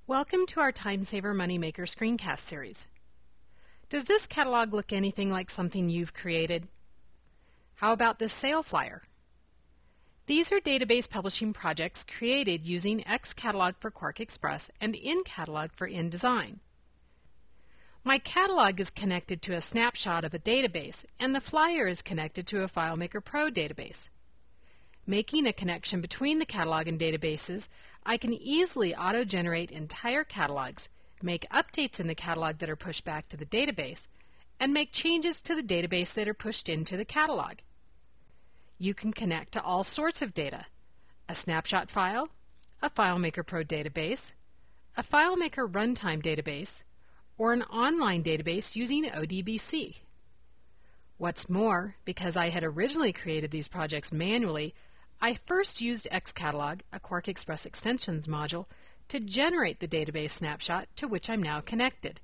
Welcome to our Time Saver Moneymaker screencast series. Does this catalog look anything like something you've created? How about this sale flyer? These are database publishing projects created using Xcatalog for QuarkXPress and InCatalog for InDesign. My catalog is connected to a snapshot of a database, and the flyer is connected to a FileMaker Pro database. Making a connection between the catalog and databases, I can easily auto-generate entire catalogs, make updates in the catalog that are pushed back to the database, and make changes to the database that are pushed into the catalog. You can connect to all sorts of data: a snapshot file, a FileMaker Pro database, a FileMaker Runtime database, or an online database using ODBC. What's more, because I had originally created these projects manually, I first used Xcatalog, a QuarkXPress extensions module, to generate the database snapshot to which I'm now connected.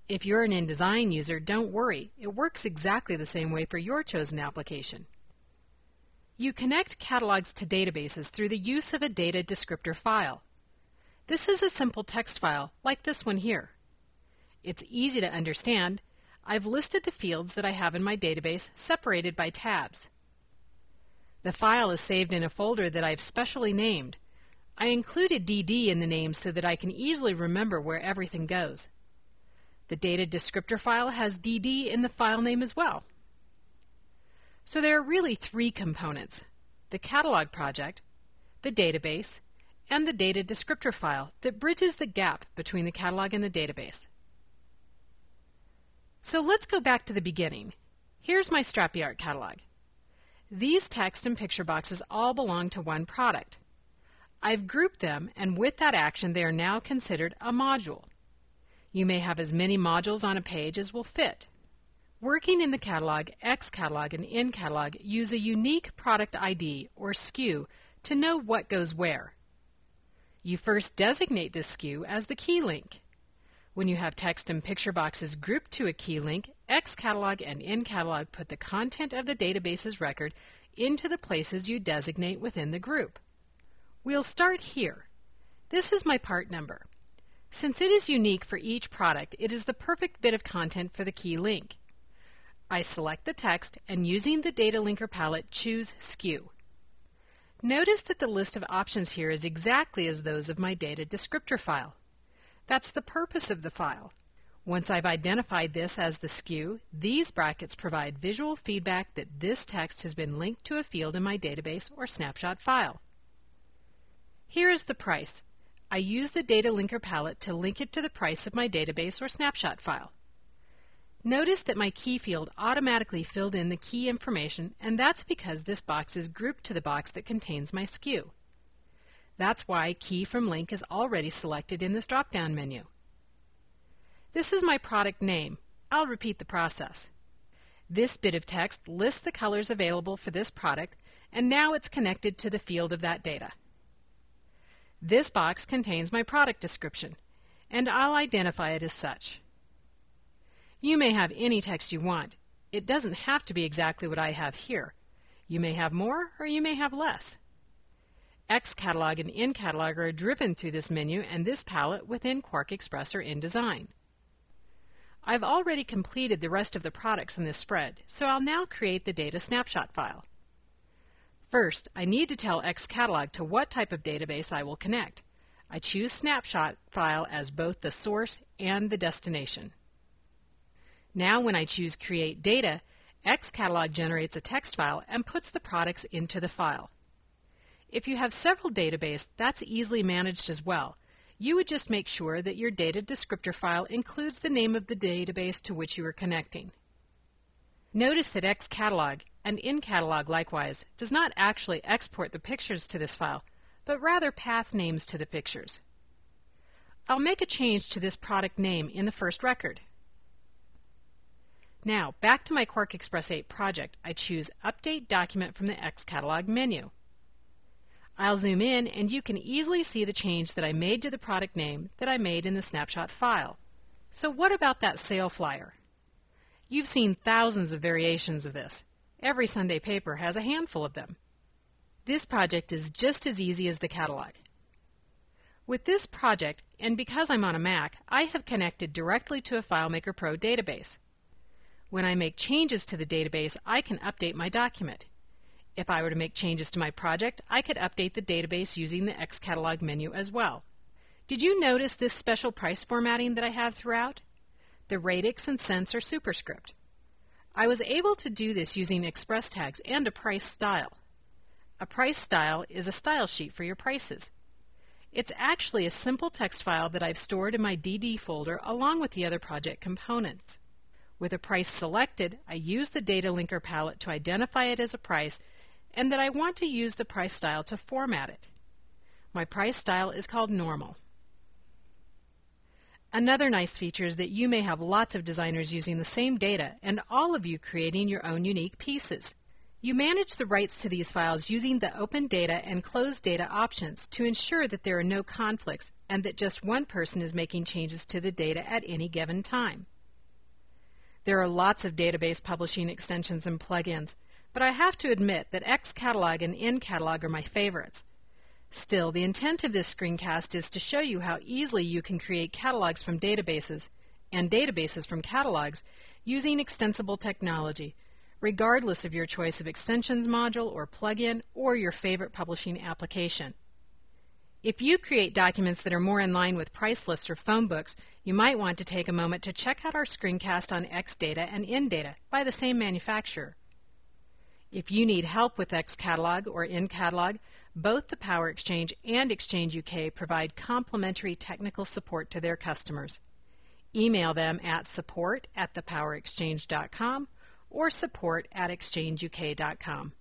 If you're an InDesign user, don't worry, it works exactly the same way for your chosen application. You connect catalogs to databases through the use of a data descriptor file. This is a simple text file, like this one here. It's easy to understand. I've listed the fields that I have in my database, separated by tabs. The file is saved in a folder that I've specially named. I included DD in the name so that I can easily remember where everything goes. The data descriptor file has DD in the file name as well. So there are really three components: the catalog project, the database, and the data descriptor file that bridges the gap between the catalog and the database. So let's go back to the beginning. Here's my Strappy Art catalog. These text and picture boxes all belong to one product. I've grouped them, and with that action they are now considered a module. You may have as many modules on a page as will fit. Working in the catalog, Xcatalog and InCatalog use a unique product ID, or SKU, to know what goes where. You first designate this SKU as the key link. When you have text and picture boxes grouped to a key link, Xcatalog and InCatalog put the content of the database's record into the places you designate within the group. We'll start here. This is my part number. Since it is unique for each product, it is the perfect bit of content for the key link. I select the text and, using the data linker palette, choose SKU. Notice that the list of options here is exactly as those of my data descriptor file. That's the purpose of the file. Once I've identified this as the SKU, these brackets provide visual feedback that this text has been linked to a field in my database or snapshot file. Here is the price. I use the data linker palette to link it to the price of my database or snapshot file. Notice that my key field automatically filled in the key information, and that's because this box is grouped to the box that contains my SKU. That's why Key from Link is already selected in this drop-down menu. This is my product name. I'll repeat the process. This bit of text lists the colors available for this product, and now it's connected to the field of that data. This box contains my product description, and I'll identify it as such. You may have any text you want. It doesn't have to be exactly what I have here. You may have more, or you may have less. Xcatalog and InCatalog are driven through this menu and this palette within QuarkXPress or InDesign. I've already completed the rest of the products in this spread, so I'll now create the data snapshot file. First, I need to tell Xcatalog to what type of database I will connect. I choose snapshot file as both the source and the destination. Now when I choose Create Data, Xcatalog generates a text file and puts the products into the file. If you have several databases, that's easily managed as well. You would just make sure that your data descriptor file includes the name of the database to which you are connecting. Notice that Xcatalog, and InCatalog likewise, does not actually export the pictures to this file, but rather path names to the pictures. I'll make a change to this product name in the first record. Now, back to my QuarkXPress 8 project, I choose Update Document from the Xcatalog menu. I'll zoom in, and you can easily see the change that I made to the product name that I made in the snapshot file. So what about that sale flyer? You've seen thousands of variations of this. Every Sunday paper has a handful of them. This project is just as easy as the catalog. With this project, and because I'm on a Mac, I have connected directly to a FileMaker Pro database. When I make changes to the database, I can update my document. If I were to make changes to my project, I could update the database using the Xcatalog menu as well. Did you notice this special price formatting that I have throughout? The radix and cents are superscript. I was able to do this using express tags and a price style. A price style is a style sheet for your prices. It's actually a simple text file that I've stored in my DD folder along with the other project components. With a price selected, I use the data linker palette to identify it as a price and that I want to use the price style to format it. My price style is called normal. Another nice feature is that you may have lots of designers using the same data and all of you creating your own unique pieces. You manage the rights to these files using the Open Data and Closed Data options to ensure that there are no conflicts and that just one person is making changes to the data at any given time. There are lots of database publishing extensions and plugins, but I have to admit that Xcatalog and InCatalog are my favorites. Still, the intent of this screencast is to show you how easily you can create catalogs from databases and databases from catalogs using extensible technology, regardless of your choice of extensions module or plugin or your favorite publishing application. If you create documents that are more in line with price lists or phone books, you might want to take a moment to check out our screencast on Xdata and InData by the same manufacturer. If you need help with Xcatalog or InCatalog, both the Power Exchange and Exchange UK provide complimentary technical support to their customers. Email them at support@thepowerexchange.com or support@exchangeuk.com.